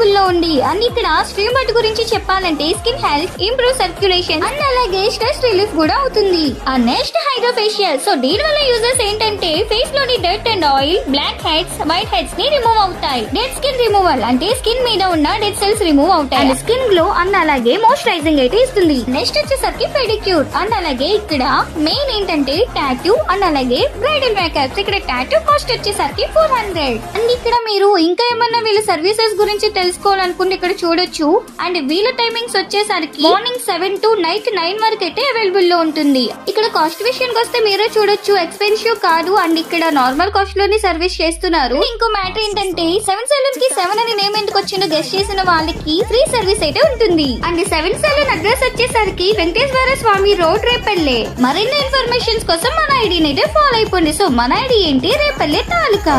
Available లో ఉంది. And ఇక్కడ స్ట్రీమ్ వాటి గురించి చెప్పాలంటే skin health, improve circulation and అలాగే స్ట్రెస్ రిలీఫ్ కూడా అవుతుంది. ఆ నెక్స్ట్ హైడ్రో ఫేషియల్. సో దీని వల్ల యూజర్స్ ఏంటంటే ఫేస్ లోని dirt and oil, black heads, white heads ని రిమూవ్ అవుతాయి. డెడ్ స్కిన్ రిమూవల్ అంటే స్కిన్ మీద ఉన్న డెడ్ సెల్స్ రిమూవ్ అవుతాయి. అండ్ స్కిన్ గ్లో అండ్ అలాగే మాయిశ్చరైజింగ్ అయితే ఇస్తుంది. నెక్స్ట్ వచ్చేసరికి పెడిక్యూర్. అండ్ అలాగే ఇక్కడ మెయిన్ ఏంటంటే టాటూ అండ్ అలాగే బ్రైడల్ మేకప్స్. ఇక్కడ టాటూ కాస్ట్ వచ్చేసరికి 400. అండ్ ఇక్కడ మీరు ఇంకా ఏమన్నా వీళ్ళ సర్వీసెస్ గురించి తెలుసుకోవాలనుకుంటే ఇక్కడ చూడొచ్చు. అండ్ వీళ్ళ టైమింగ్స్ వచ్చేసరికి మార్నింగ్ 7 to నైట్ 9 వరకు అయితే అవైలబుల్ లో ఉంటుంది. ఇక్కడ కాస్ట్ విషయానికి వస్తే మీరే చూడొచ్చు, ఎక్స్పెన్సివ్ కాదు. అండ్ ఇక్కడ నార్మల్ కాస్ట్ లోని సర్వీస్ చేస్తున్నారు. ఇంకో మ్యాటర్ ఏంటంటే 7 సెలూన్ కి 7 అని నేమ్ ఎందుకు వచ్చిందో గెస్ట్ చేసిన వాళ్ళకి ఫ్రీ సర్వీస్ అయితే ఉంటుంది. అండ్ 7 సెలూన్ అడ్రస్ వచ్చేసరికి వెంకటేశ్వర స్వామి రోడ్, రేపల్లె. మరిన్ని ఇన్ఫర్మేషన్స్ కోసం మన ఐడిని అయితే ఫాలో అయిపోండి. సో మన ఐడి ఏంటి? రేపల్లె తాలూకా.